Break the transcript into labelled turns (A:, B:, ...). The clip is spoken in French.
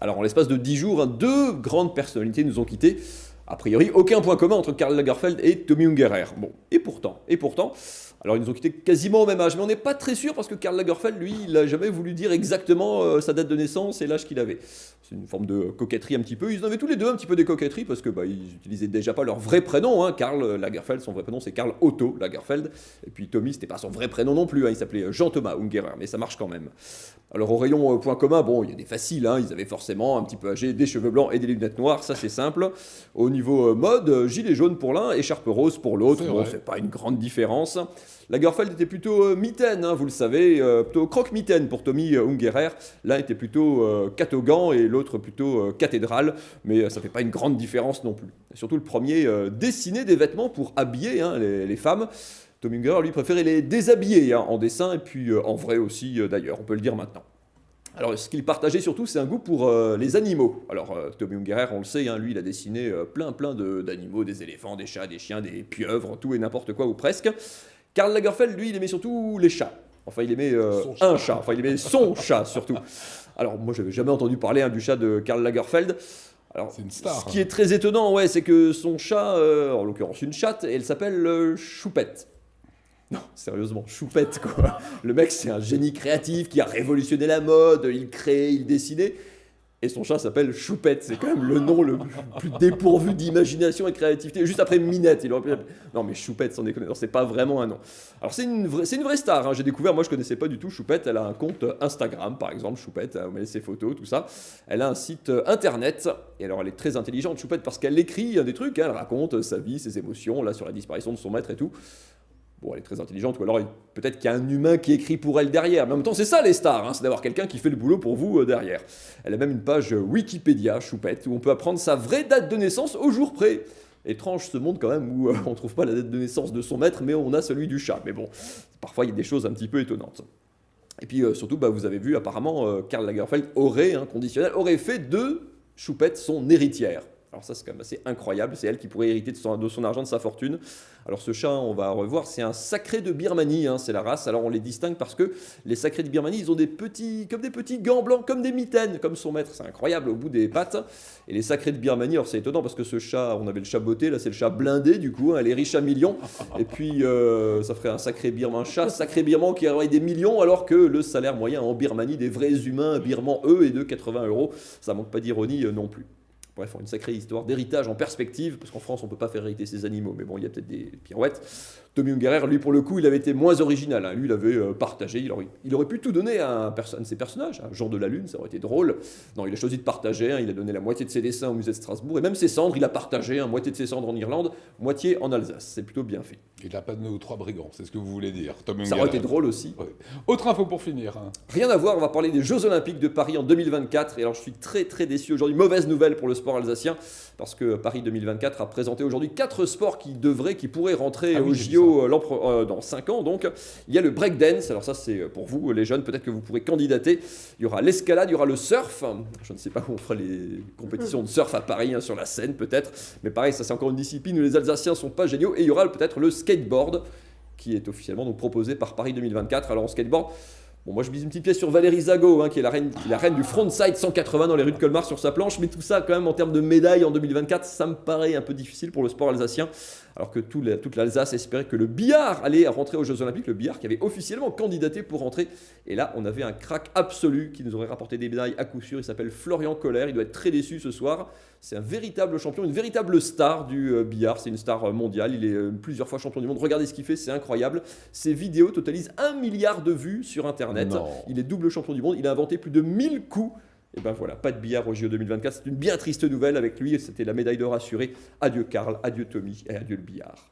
A: Alors en l'espace de 10 jours, 2 grandes personnalités nous ont quittés. A priori, aucun point commun entre Karl Lagerfeld et Tommy Ungerer. Bon, et pourtant, alors ils nous ont quittés quasiment au même âge, mais on n'est pas très sûr parce que Karl Lagerfeld, lui, il n'a jamais voulu dire exactement sa date de naissance et l'âge qu'il avait. C'est une forme de coquetterie un petit peu. Ils en avaient tous les deux un petit peu des coquetteries parce que ils utilisaient déjà pas leur vrai prénom. Karl Lagerfeld, son vrai prénom c'est Karl Otto Lagerfeld. Et puis Tommy, c'était pas son vrai prénom non plus. Il s'appelait Jean-Thomas Ungerer, mais ça marche quand même. Alors au rayon point commun, bon, il y a des faciles. Ils avaient forcément un petit peu âgé, des cheveux blancs et des lunettes noires. Ça c'est simple. Au niveau mode, gilet jaune pour l'un, écharpe rose pour l'autre. Bon, c'est pas une grande différence. Lagerfeld était plutôt mitaine, vous le savez, plutôt croque-mitaine pour Tommy Ungerer. L'un était plutôt catogan et l'autre plutôt cathédrale, mais ça fait pas une grande différence non plus. Et surtout le premier dessinait des vêtements pour habiller les femmes. Tommy Ungerer, lui, préférait les déshabiller en dessin et puis en vrai aussi d'ailleurs, on peut le dire maintenant. Alors, ce qu'il partageait surtout, c'est un goût pour les animaux. Alors, Tommy Ungerer, on le sait, lui, il a dessiné plein d'animaux, des éléphants, des chats, des chiens, des pieuvres, tout et n'importe quoi ou presque. Karl Lagerfeld, lui, il aimait surtout les chats. Enfin, il aimait un chat. Enfin, il aimait son chat, surtout. Alors, moi, je n'avais jamais entendu parler du chat de Karl Lagerfeld. Alors,
B: c'est une star.
A: Ce qui est très étonnant, c'est que son chat, en l'occurrence une chatte, elle s'appelle Choupette. Non, sérieusement, Choupette, quoi. Le mec, c'est un génie créatif qui a révolutionné la mode, il créait, il dessinait. Et son chat s'appelle Choupette, c'est quand même le nom le plus dépourvu d'imagination et de créativité. Juste après Minette, il aurait pu... Non mais Choupette, sans déconner, c'est pas vraiment un nom. Alors c'est une vraie star, j'ai découvert, moi je connaissais pas du tout Choupette, elle a un compte Instagram par exemple, Choupette, elle met ses photos, tout ça. Elle a un site internet, et alors elle est très intelligente Choupette parce qu'elle écrit des trucs, elle raconte sa vie, ses émotions, là sur la disparition de son maître et tout. Bon, elle est très intelligente, ou alors peut-être qu'il y a un humain qui écrit pour elle derrière. Mais en même temps, c'est ça les stars, c'est d'avoir quelqu'un qui fait le boulot pour vous derrière. Elle a même une page Wikipédia, Choupette, où on peut apprendre sa vraie date de naissance au jour près. Étrange ce monde quand même, où on ne trouve pas la date de naissance de son maître, mais on a celui du chat. Mais bon, parfois il y a des choses un petit peu étonnantes. Et puis surtout, vous avez vu, apparemment, Karl Lagerfeld aurait fait de Choupette son héritière. Alors ça, c'est quand même assez incroyable. C'est elle qui pourrait hériter de son argent, de sa fortune. Alors ce chat, on va revoir, c'est un sacré de Birmanie, c'est la race. Alors on les distingue parce que les sacrés de Birmanie, ils ont des petits gants blancs, comme des mitaines, comme son maître. C'est incroyable au bout des pattes. Et les sacrés de Birmanie, alors c'est étonnant parce que ce chat, on avait le chat botté, là c'est le chat blindé du coup, elle est riche à millions. Et puis ça ferait un sacré birman qui aurait des millions, alors que le salaire moyen en Birmanie des vrais humains birmans, eux, est de 80 €. Ça manque pas d'ironie non plus. Bref, une sacrée histoire d'héritage en perspective, parce qu'en France, on ne peut pas faire hériter ses animaux, mais bon, il y a peut-être des pirouettes. Tommy Ungerer, lui, pour le coup, il avait été moins original. Lui, il avait partagé, il aurait pu tout donner à un de ses personnages, Jean de la Lune, ça aurait été drôle. Non, il a choisi de partager, il a donné la moitié de ses dessins au musée de Strasbourg, et même ses cendres, il a partagé, moitié de ses cendres en Irlande, moitié en Alsace. C'est plutôt bien fait.
B: Il n'a pas donné aux 3 brigands, c'est ce que vous voulez dire, Tommy Ungerer.
A: Ça aurait été drôle aussi.
B: Ouais. Autre info pour finir.
A: Rien à voir, on va parler des Jeux Olympiques de Paris en 2024. Et alors, je suis très déçu aujourd'hui. Mauvaise nouvelle pour le sport alsacien, parce que Paris 2024 a présenté aujourd'hui 4 sports qui pourraient rentrer aux JO dans 5 ans. Donc, il y a le breakdance. Alors ça, c'est pour vous, les jeunes, peut-être que vous pourrez candidater. Il y aura l'escalade, il y aura le surf. Je ne sais pas où on fera les compétitions de surf à Paris, sur la Seine peut-être. Mais pareil, ça c'est encore une discipline où les Alsaciens sont pas géniaux. Et il y aura peut-être le skateboard, qui est officiellement donc proposé par Paris 2024. Alors en skateboard, bon, moi je mise une petite pièce sur Valérie Zago, qui est la reine du frontside 180 dans les rues de Colmar sur sa planche, mais tout ça quand même en termes de médailles en 2024, ça me paraît un peu difficile pour le sport alsacien, alors que toute l'Alsace espérait que le billard allait rentrer aux Jeux Olympiques, le billard qui avait officiellement candidaté pour rentrer, et là on avait un crack absolu qui nous aurait rapporté des médailles à coup sûr. Il s'appelle Florian Kohler, il doit être très déçu ce soir. C'est un véritable champion, une véritable star du billard, c'est une star mondiale, il est plusieurs fois champion du monde. Regardez ce qu'il fait, c'est incroyable. Ses vidéos totalisent 1 milliard de vues sur internet.
B: Non.
A: Il est double champion du monde, il a inventé plus de 1000 coups. Et ben voilà, pas de billard au JO 2024, c'est une bien triste nouvelle avec lui, c'était la médaille d'or assurée. Adieu Karl, adieu Tommy et adieu le billard.